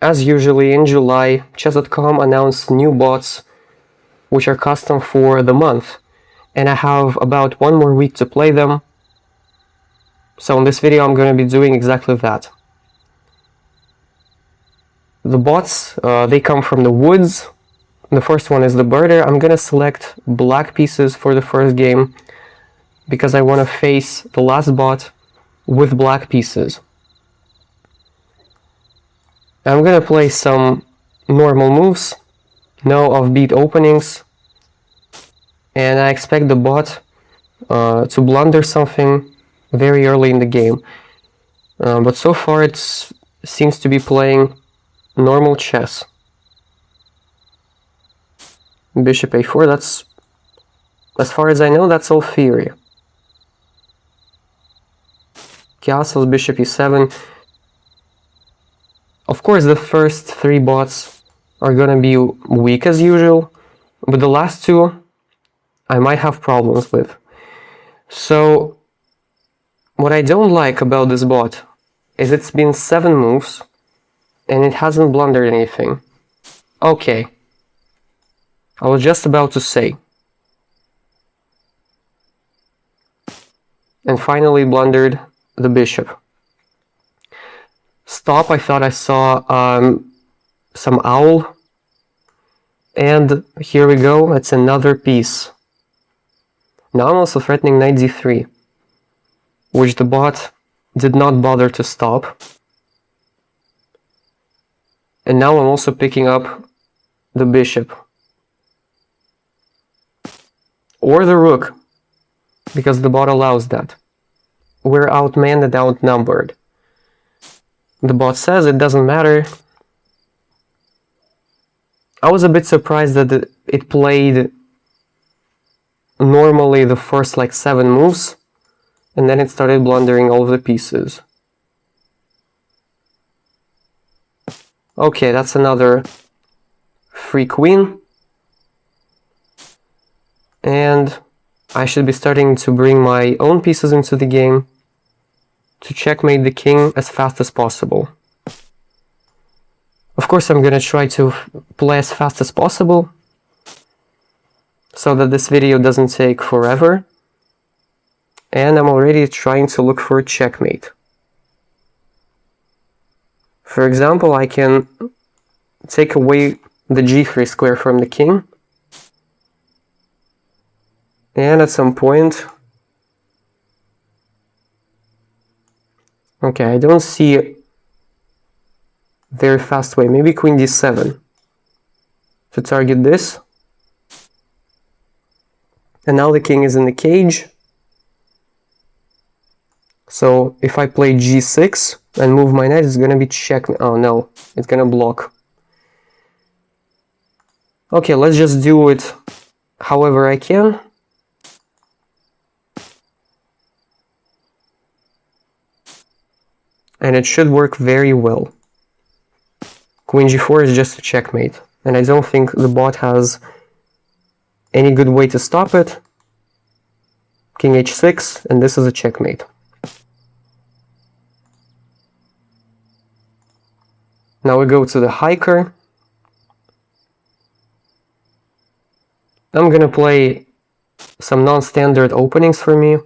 As usually in July, chess.com announced new bots which are custom for the month, and I have about 1 more week to play them. So in this video I'm going to be doing exactly that. The bots, they come from the woods. The first one is the birder. I'm going to select black pieces for the first game because I want to face the last bot with black pieces. I'm going to play some normal moves, no offbeat openings, and I expect the bot to blunder something very early in the game. But so far it seems to be playing normal chess. Bishop a4, that's, as far as I know, that's all theory. Castles, bishop e7. Of course, the first 3 bots are gonna be weak as usual, but the last 2 I might have problems with. So, what I don't like about this bot is it's been 7 moves and it hasn't blundered anything. Okay, I was just about to say. And finally blundered the bishop. Stop, I thought I saw some owl. And here we go, it's another piece. Now I'm also threatening knight d3, which the bot did not bother to stop. And now I'm also picking up the bishop. Or the rook, because the bot allows that. We're outmanned and outnumbered. The bot says it doesn't matter. I was a bit surprised that it played normally the first like 7 moves, and then it started blundering all of the pieces. Okay, that's another free queen. And I should be starting to bring my own pieces into the game to checkmate the king as fast as possible. Of course, I'm gonna try to play as fast as possible so that this video doesn't take forever. And I'm already trying to look for a checkmate. For example, I can take away the g3 square from the king. And at some point... Okay, I don't see a very fast way. Maybe queen d7 to target this. And now the king is in the cage. So if I play g6 and move my knight, it's gonna be check. Oh no, it's gonna block. Okay, let's just do it however I can. And it should work very well. Queen g4 is just a checkmate, and I don't think the bot has any good way to stop it. King h6, and this is a checkmate. Now we go to the hiker. I'm gonna play some non-standard openings for me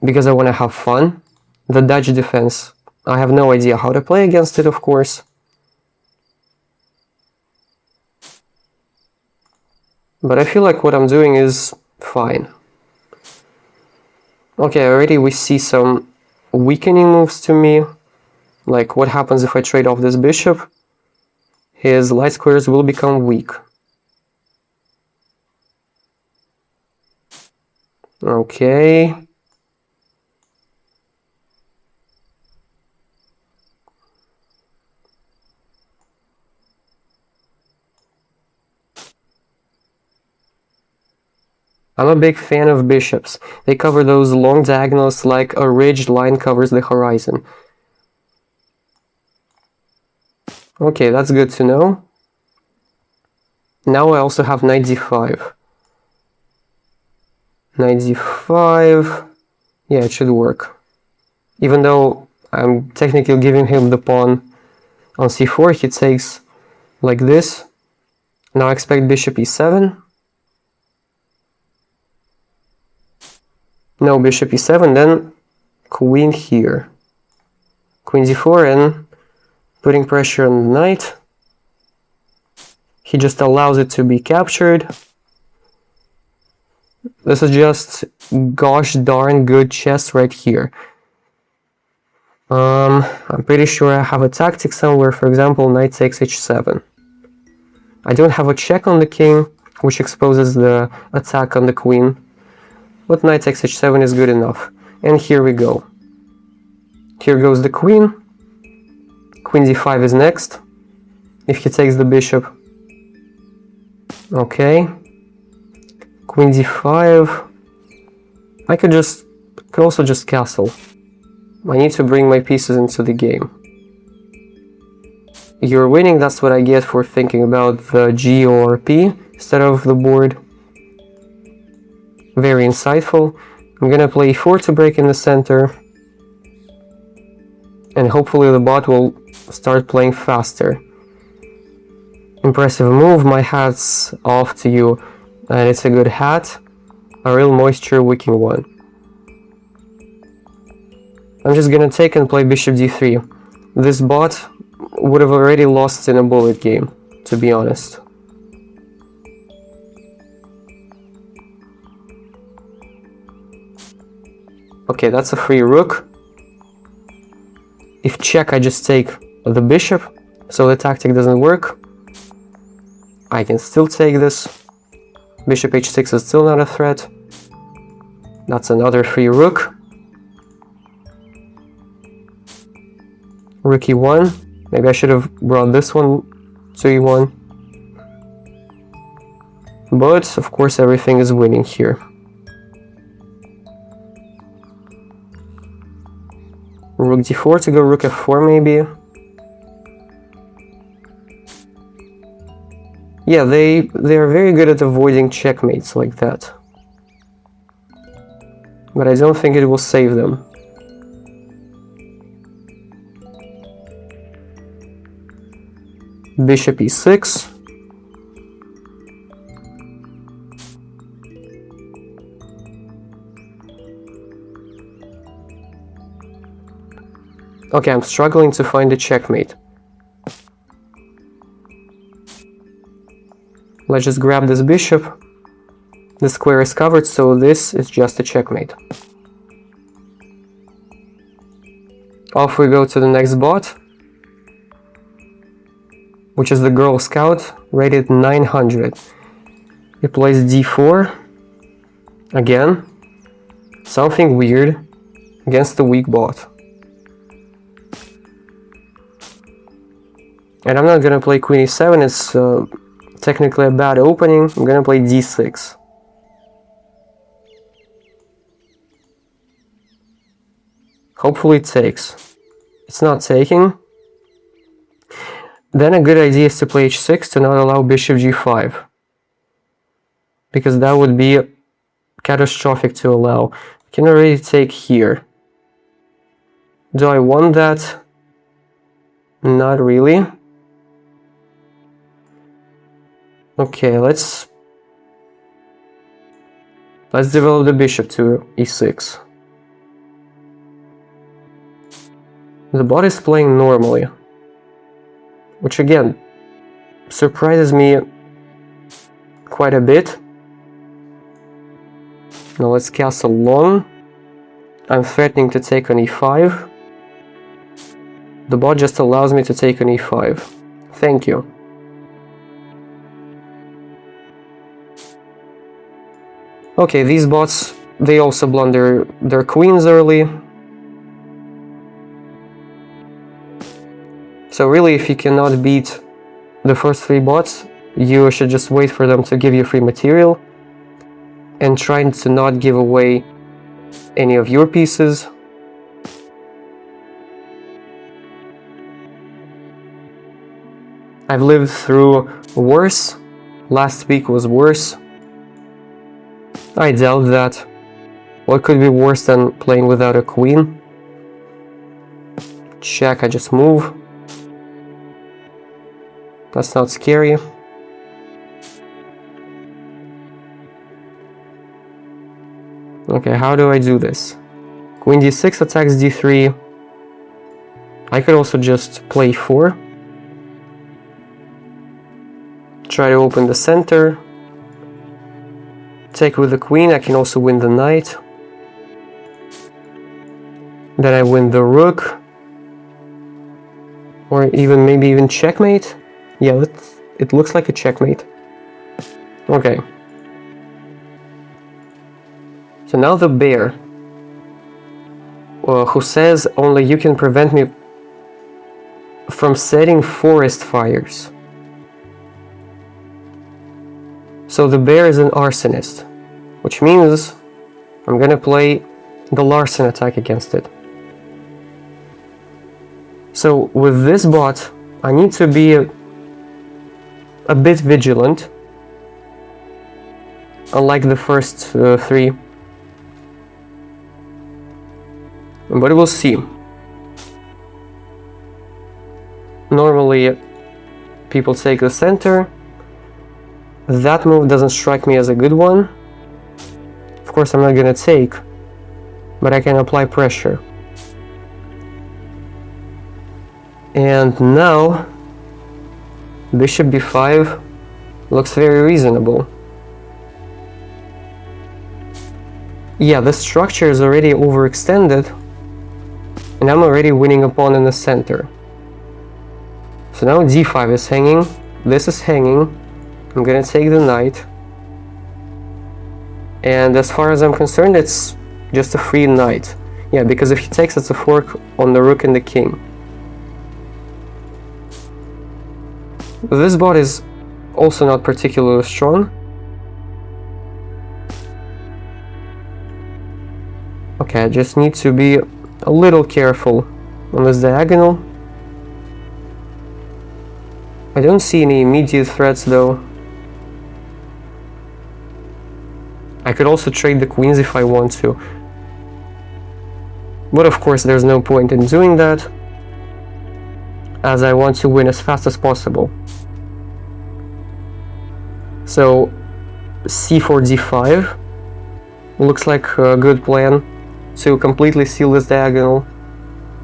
because I want to have fun. The Dutch defense, I have no idea how to play against it, of course. But I feel like what I'm doing is fine. Okay, already we see some weakening moves to me. Like, what happens if I trade off this bishop? His light squares will become weak. Okay. I'm a big fan of bishops. They cover those long diagonals like a ridged line covers the horizon. Okay, that's good to know. Now I also have knight d5. Knight d5... Yeah, it should work. Even though I'm technically giving him the pawn On c4 he takes like this. Now I expect bishop e7. No, bishop e7, then queen here. Queen d4 and putting pressure on the knight. He just allows it to be captured. This is just gosh darn good chess right here. I'm pretty sure I have a tactic somewhere, for example, knight takes h7. I don't have a check on the king, which exposes the attack on the queen, but knight takes h7 is good enough. And here we go. Here goes the queen. Queen d5 is next, if he takes the bishop. Okay. Queen d5. I could also just castle. I need to bring my pieces into the game. You're winning, that's what I get for thinking about the G or P instead of the board. Very insightful. I'm gonna play e4 to break in the center. And hopefully the bot will start playing faster. Impressive move, my hat's off to you. And it's a good hat. A real moisture wicking one. I'm just gonna take and play bishop d3. This bot would have already lost in a bullet game, to be honest. Okay, that's a free rook. If check, I just take the bishop, so the tactic doesn't work. I can still take this. Bishop h6 is still not a threat. That's another free rook. Rook e1. Maybe I should have brought this one to e1. But, of course, everything is winning here. Rook d4 to go rook f4 maybe. Yeah, they are very good at avoiding checkmates like that. But I don't think it will save them. Bishop e6. Okay, I'm struggling to find a checkmate. Let's just grab this bishop. The square is covered, so this is just a checkmate. Off we go to the next bot, which is the Girl Scout, rated 900. He plays d4. Again, something weird against the weak bot. And I'm not gonna play queen e7, it's technically a bad opening. I'm gonna play d6. Hopefully it takes. It's not taking. Then a good idea is to play h6 to not allow bishop g5. Because that would be catastrophic to allow. I can already take here. Do I want that? Not really. Okay, let's develop the bishop to e6. The bot is playing normally, which again surprises me quite a bit. Now let's castle long. I'm threatening to take on e5. The bot just allows me to take on e5. Thank you. Okay, these bots, they also blunder their queens early. So really, if you cannot beat the first three bots, you should just wait for them to give you free material and try to not give away any of your pieces. I've lived through worse. Last week was worse. I doubt that. What could be worse than playing without a queen? Check, I just move. That's not scary. Okay, how do I do this? Queen d6 attacks d3. I could also just play 4. Try to open the center. Take with the queen. I can also win the knight. Then I win the rook. Or maybe even checkmate. Yeah, it looks like a checkmate. Okay. So now the bear, who says only you can prevent me from setting forest fires. So the bear is an arsonist, which means I'm gonna play the Larsen attack against it. So with this bot, I need to be a bit vigilant, unlike the first 3. But we'll see. Normally, people take the center. That move doesn't strike me as a good one. Of course, I'm not gonna take, but I can apply pressure. And now, bishop b5 looks very reasonable. Yeah, the structure is already overextended, and I'm already winning a pawn in the center. So now d5 is hanging, this is hanging, I'm gonna take the knight, and as far as I'm concerned, it's just a free knight. Yeah, because if he takes, it's a fork on the rook and the king. This bot is also not particularly strong. Okay, I just need to be a little careful on this diagonal. I don't see any immediate threats though. I could also trade the queens if I want to. But of course there's no point in doing that, as I want to win as fast as possible. So c4 d5 looks like a good plan to completely seal this diagonal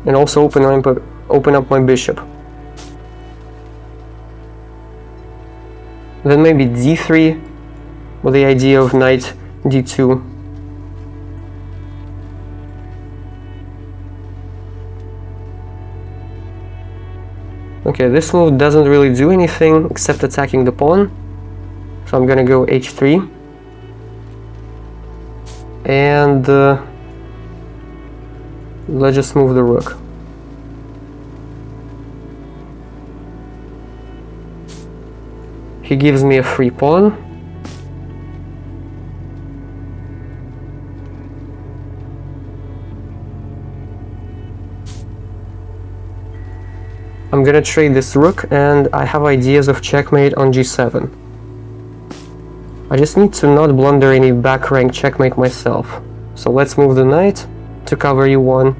and also open up my bishop. Then maybe d3 with the idea of knight d2. Okay, this move doesn't really do anything except attacking the pawn, so I'm gonna go h3 and let's just move the rook. He gives me a free pawn. I'm gonna trade this rook, and I have ideas of checkmate on g7. I just need to not blunder any back rank checkmate myself. So let's move the knight to cover e1.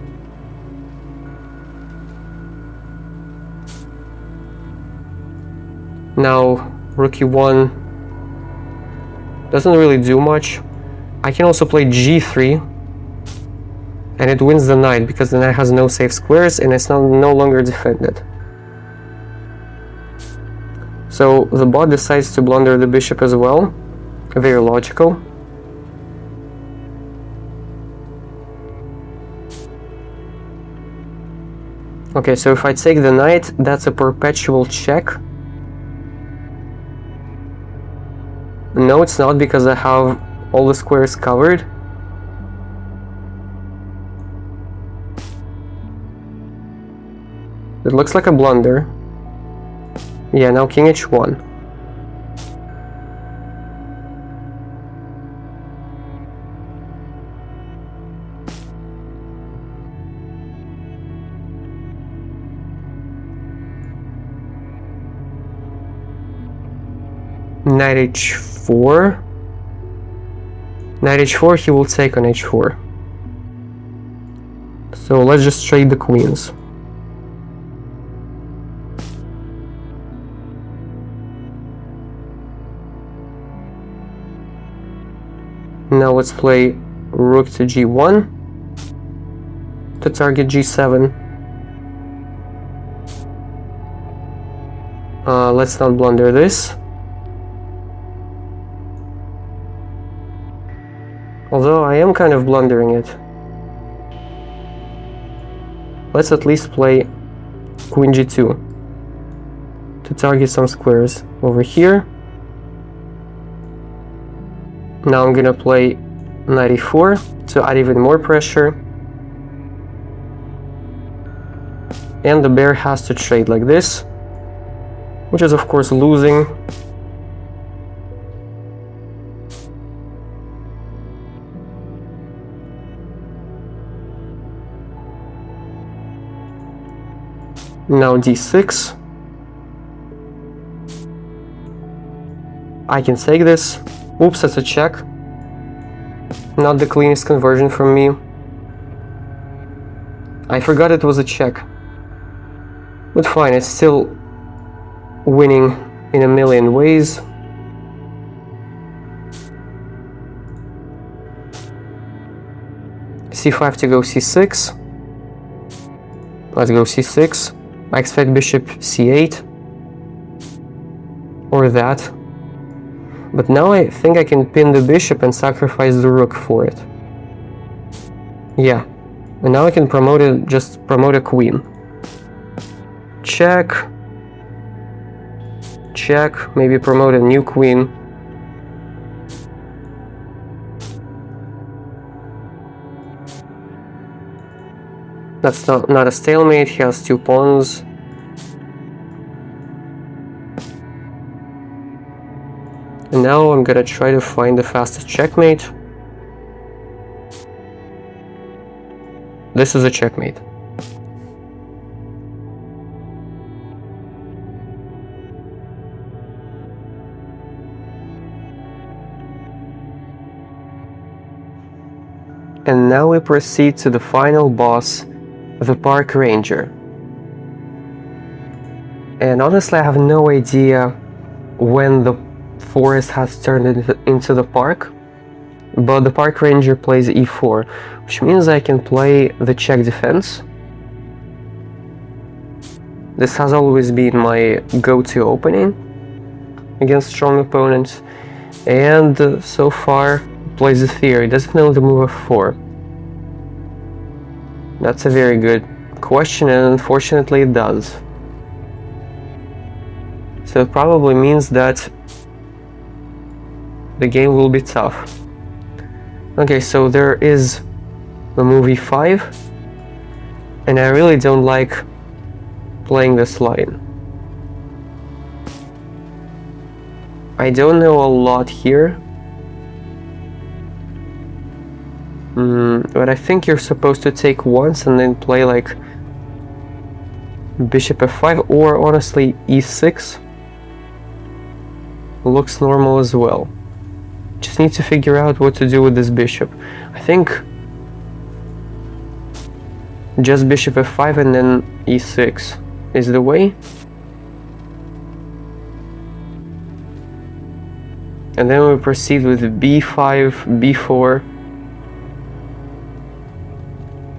Now rook e1 doesn't really do much. I can also play g3, and it wins the knight because the knight has no safe squares and it's no longer defended. So the bot decides to blunder the bishop as well. Very logical. Okay, so if I take the knight, that's a perpetual check. No, it's not, because I have all the squares covered. It looks like a blunder. Yeah, now king h1. Knight h4. Knight h4, he will take on h4. So let's just trade the queens. Now let's play rook to g1 to target g7. Let's not blunder this. Although I am kind of blundering it. Let's at least play queen g2 to target some squares over here. Now I'm gonna play knight e4 to add even more pressure. And the bear has to trade like this, which is of course losing. Now d6. I can take this. Oops, that's a check. Not the cleanest conversion from me. I forgot it was a check. But fine, it's still winning in a million ways. c5 to go c6. Let's go c6. I expect bishop c8 or that, but now I think I can pin the bishop and sacrifice the rook for it. Yeah, and now I can promote it, just promote a queen. Check, check, maybe promote a new queen. That's not a stalemate, he has two pawns. And now I'm gonna try to find the fastest checkmate. This is a checkmate. And now we proceed to the final boss, the Park Ranger. And honestly, I have no idea when the forest has turned into the park, but the Park Ranger plays e4, which means I can play the check defense. This has always been my go-to opening against strong opponents, and so far plays the theory, doesn't know the move of 4. That's a very good question, and unfortunately it does. So it probably means that the game will be tough. Okay, so there is the move e5, and I really don't like playing this line. I don't know a lot here, but I think you're supposed to take once and then play like bishop f5, or honestly e6 looks normal as well. Just need to figure out what to do with this bishop. I think just bishop f5 and then e6 is the way. And then we proceed with b5, b4,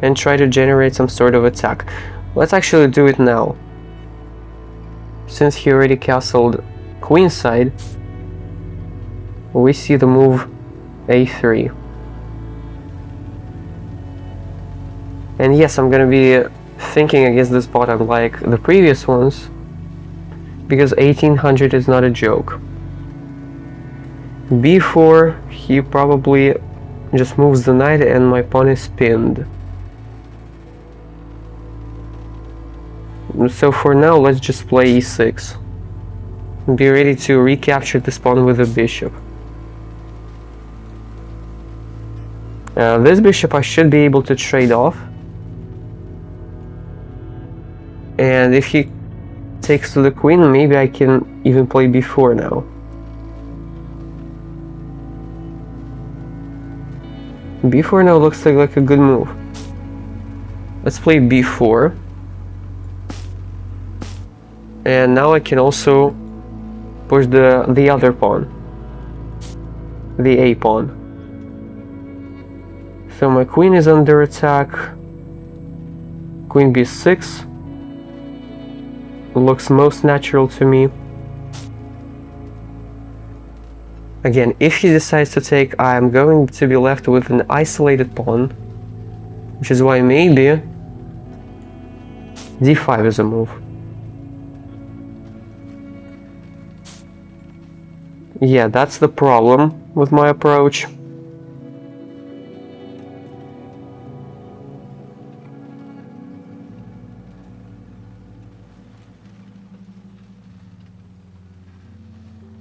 and try to generate some sort of attack. Let's actually do it now. Since he already castled queenside, we see the move a3. And yes, I'm gonna be thinking against this bot unlike the previous ones, because 1800 is not a joke. b4, he probably just moves the knight and my pawn is pinned. So for now, let's just play e6. Be ready to recapture this pawn with a bishop. This bishop I should be able to trade off. And if he takes to the queen, maybe I can even play b4 now. b4 now looks like a good move. Let's play b4. And now I can also push the other pawn, the a pawn. So my queen is under attack. Queen b6 looks most natural to me. Again, if he decides to take, I am going to be left with an isolated pawn, which is why maybe d5 is a move. Yeah, that's the problem with my approach.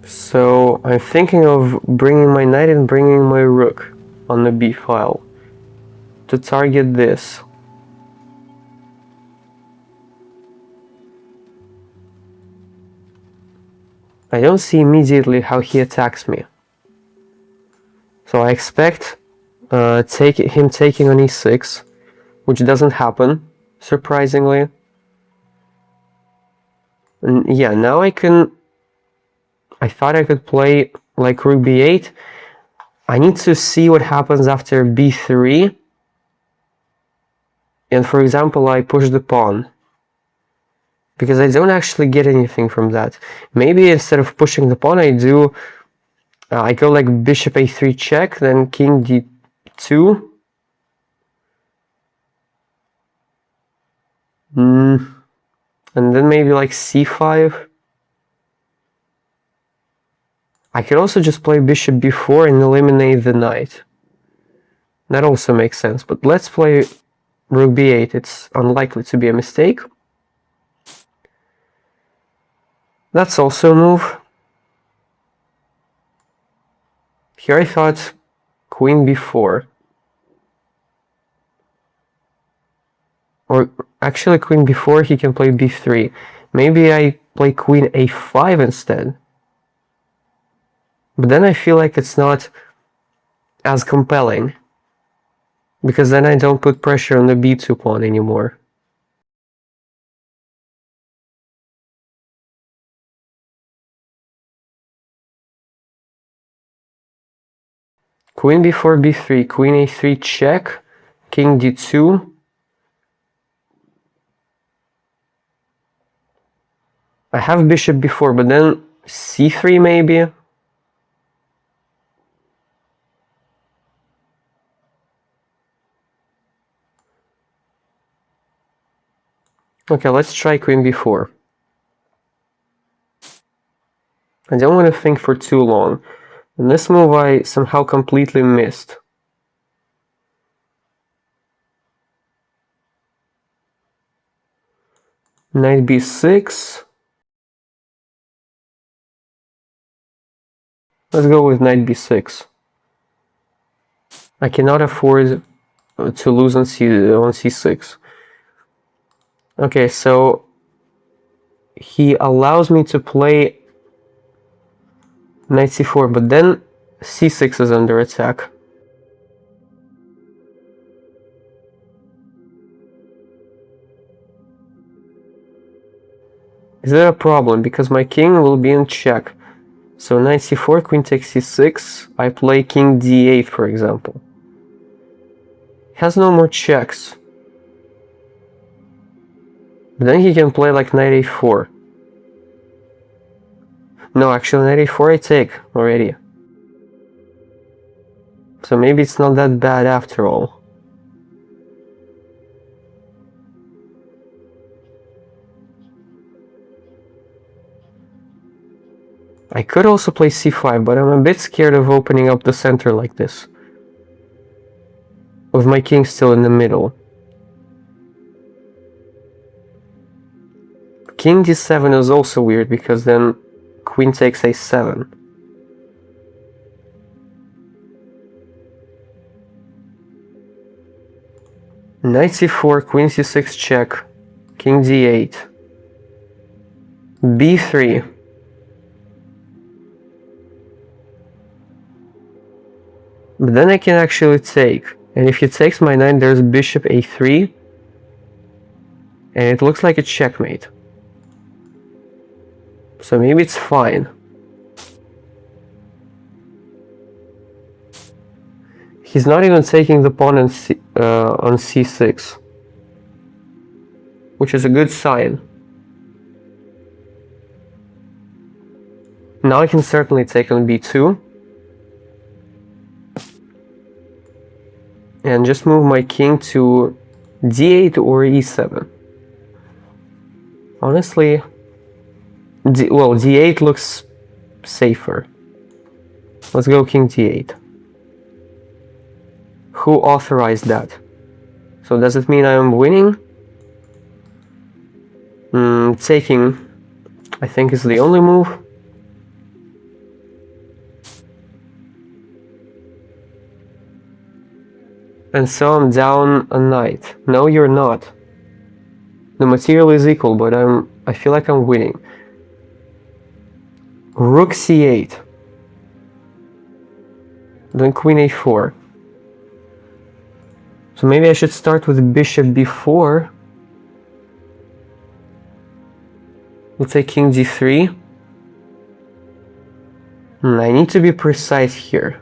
So I'm thinking of bringing my knight and bringing my rook on the b file to target this. I don't see immediately how he attacks me. So I expect him taking on e6, which doesn't happen, surprisingly. And yeah, now I thought I could play like rook b8. I need to see what happens after b3. And for example, I push the pawn, because I don't actually get anything from that. Maybe instead of pushing the pawn, I go like bishop a3 check, then king d2. And then maybe like c5. I could also just play bishop b4 and eliminate the knight. That also makes sense, but let's play rook b8. It's unlikely to be a mistake. That's also a move. Here I thought queen b4. Or actually queen b4, he can play b3. Maybe I play queen a5 instead. But then I feel like it's not as compelling, because then I don't put pressure on the b2 pawn anymore. Queen b4, b3, queen a3 check, king d2. I have bishop b4, but then c3 maybe? Okay, let's try queen b4. I don't want to think for too long. And this move I somehow completely missed. Knight b6. Let's go with knight b6. I cannot afford to lose on c6. Okay, so he allows me to play knight c4, but then c6 is under attack. Is that a problem? Because my king will be in check. So knight c4, queen takes c6, I play king d8, for example. He has no more checks. But then he can play like knight a4. No, actually knight a4 I take already. So maybe it's not that bad after all. I could also play c5, but I'm a bit scared of opening up the center like this, with my king still in the middle. King d7 is also weird, because then queen takes a7. Knight c4, queen c6 check, king d8, b3. But then I can actually take, and if he takes my knight, there's bishop a3, and it looks like a checkmate. So maybe it's fine. He's not even taking the pawn on c6, which is a good sign. Now I can certainly take on b2 and just move my king to d8 or e7. Honestly, well, d8 looks safer. Let's go king d8. Who authorized that? So does it mean I am winning? Taking, I think, is the only move. And so I'm down a knight. No, you're not. The material is equal, but I feel like I'm winning. Rook c8. Then queen a4. So maybe I should start with bishop b4. We'll take king d3. I need to be precise here,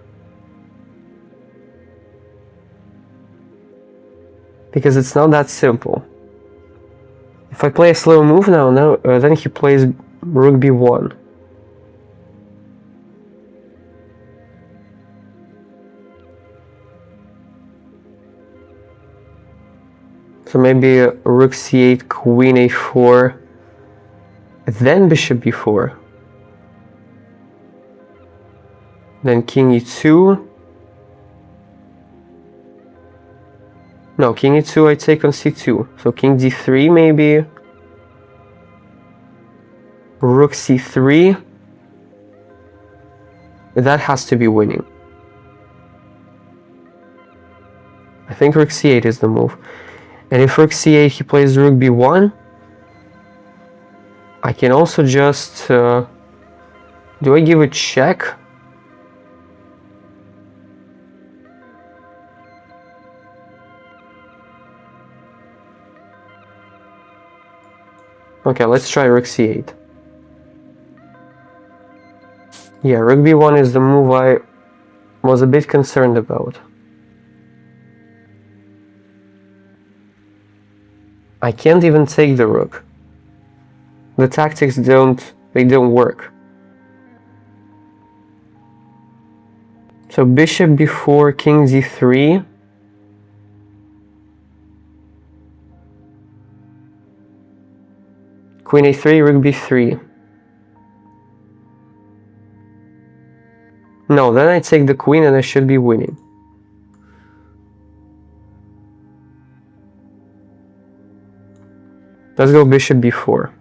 because it's not that simple. If I play a slow move now, then he plays rook b1. So maybe rook c8, queen a4, then bishop b4. Then king e2. No, king e2 I take on c2. So king d3 maybe. Rook c3. That has to be winning. I think rook c8 is the move. And if rook c8 he plays rook b1, I can also just... do I give a check? Okay, let's try rook c8. Yeah, rook b1 is the move I was a bit concerned about. I can't even take the rook. The tactics don't work. So bishop b4, king d3. Queen a3, rook b3. No, then I take the queen and I should be winning. Let's go bishop b4.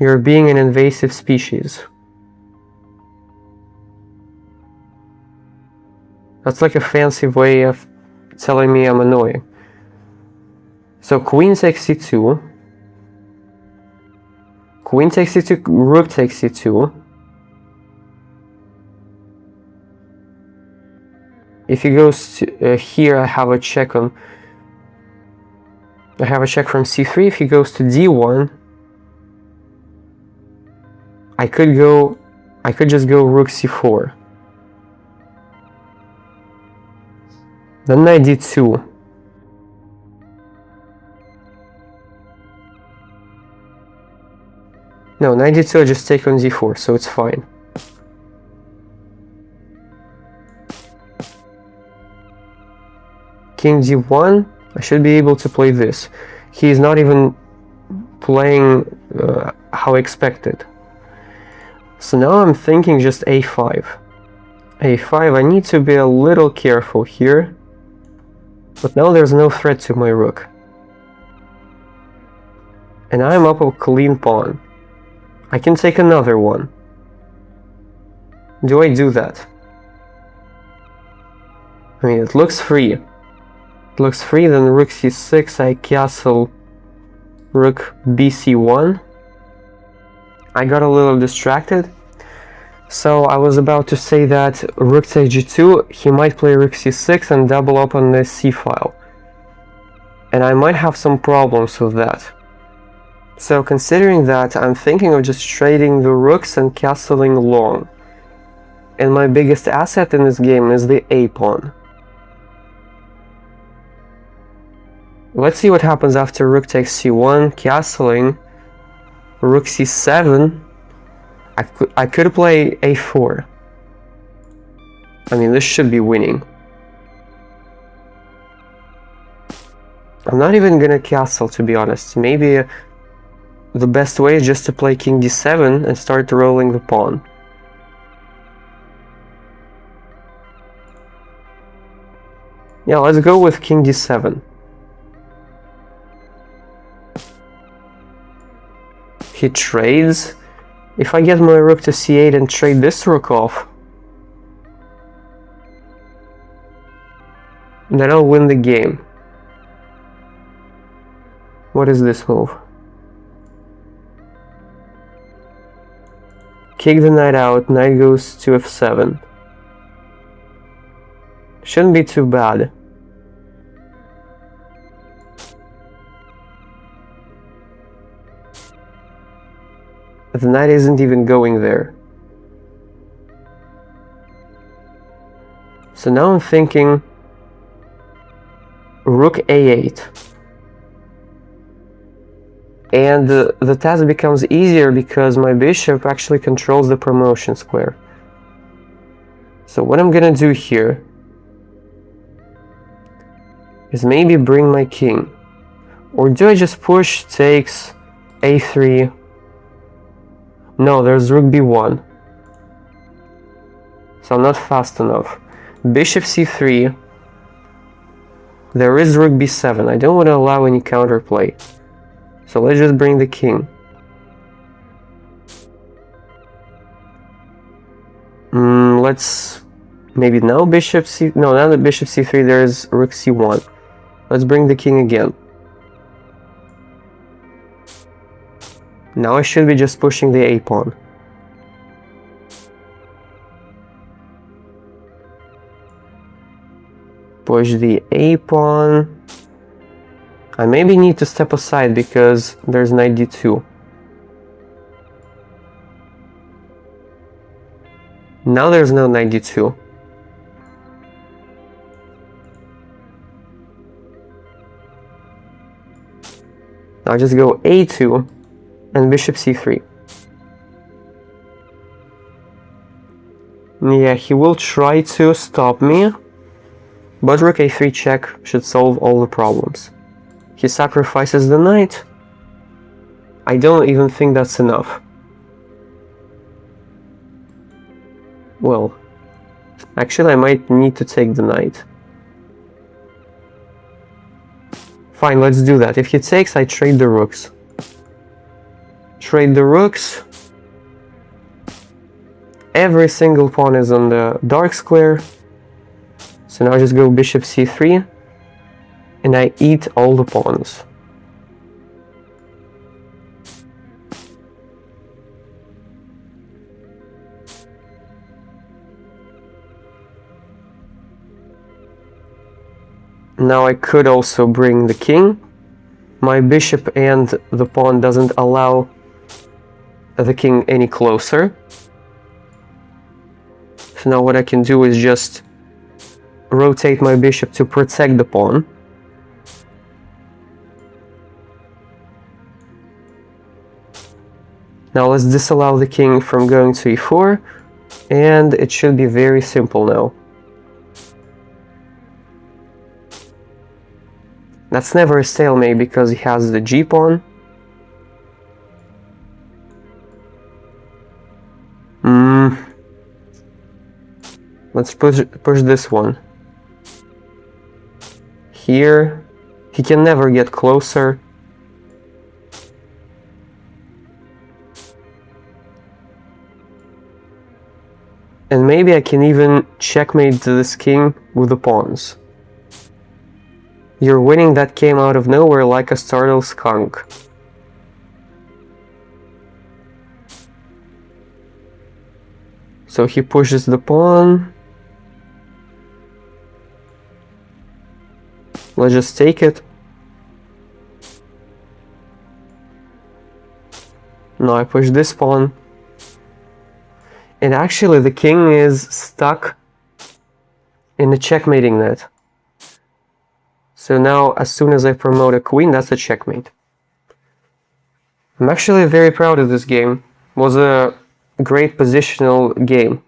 You're being an invasive species. That's like a fancy way of telling me I'm annoying. So queen takes c2. Queen takes c2, rook takes c2. If he goes to, here, I have a check from c3. If he goes to d1, I could just go rook c4. Then knight d2. No, knight d2 I just take on d4, so it's fine. King d1, I should be able to play this. He is not even playing how expected. So now I'm thinking just a5. a5, I need to be a little careful here. But now there's no threat to my rook. And I'm up a clean pawn. I can take another one. Do I do that? I mean, it looks free. It looks free, then rook c6, I castle rook bc1. I got a little distracted. So I was about to say that rook takes g2, he might play rook c6 and double up on the c file. And I might have some problems with that. So considering that, I'm thinking of just trading the rooks and castling long. And my biggest asset in this game is the a-pawn. Let's see what happens after rook takes c1, castling, rook c7. I could play a4. I mean, this should be winning. I'm not even gonna castle, to be honest. Maybe the best way is just to play king d7 and start rolling the pawn. Yeah, let's go with king d7. He trades. If I get my rook to c8 and trade this rook off, then I'll win the game. What is this move? Kick the knight out, knight goes to f7. Shouldn't be too bad. The knight isn't even going there. So now I'm thinking rook a8. And the task becomes easier because my bishop actually controls the promotion square. So what I'm gonna do here is maybe bring my king. Or do I just push, takes, a3? No, there's rook b1. So I'm not fast enough. Bishop c3. There is rook b7. I don't want to allow any counterplay. So let's just bring the king. Let's maybe now bishop c. No, now the bishop c3. There's rook c1. Let's bring the king again. Now I should be just pushing the a-pawn. Push the a-pawn. I maybe need to step aside because there's knight d2. Now there's no knight d2. Now just go a2 and bishop c3. Yeah, he will try to stop me, but rook a3 check should solve all the problems. He sacrifices the knight. I don't even think that's enough. Well, actually I might need to take the knight. Fine, let's do that. If he takes, I trade the rooks. Trade the rooks. Every single pawn is on the dark square. So now I just go bishop c3 and I eat all the pawns. Now I could also bring the king. My bishop and the pawn doesn't allow the king any closer. So now what I can do is just rotate my bishop to protect the pawn. Now let's disallow the king from going to e4, and it should be very simple now. That's never a stalemate because he has the g-pawn. Let's push this one. Here, he can never get closer. And maybe I can even checkmate this king with the pawns. You're winning that came out of nowhere like a startled skunk. So he pushes the pawn. Let's just take it. Now I push this pawn. And actually the king is stuck in the checkmating net. So now as soon as I promote a queen, that's a checkmate. I'm actually very proud of this game. It was a great positional game.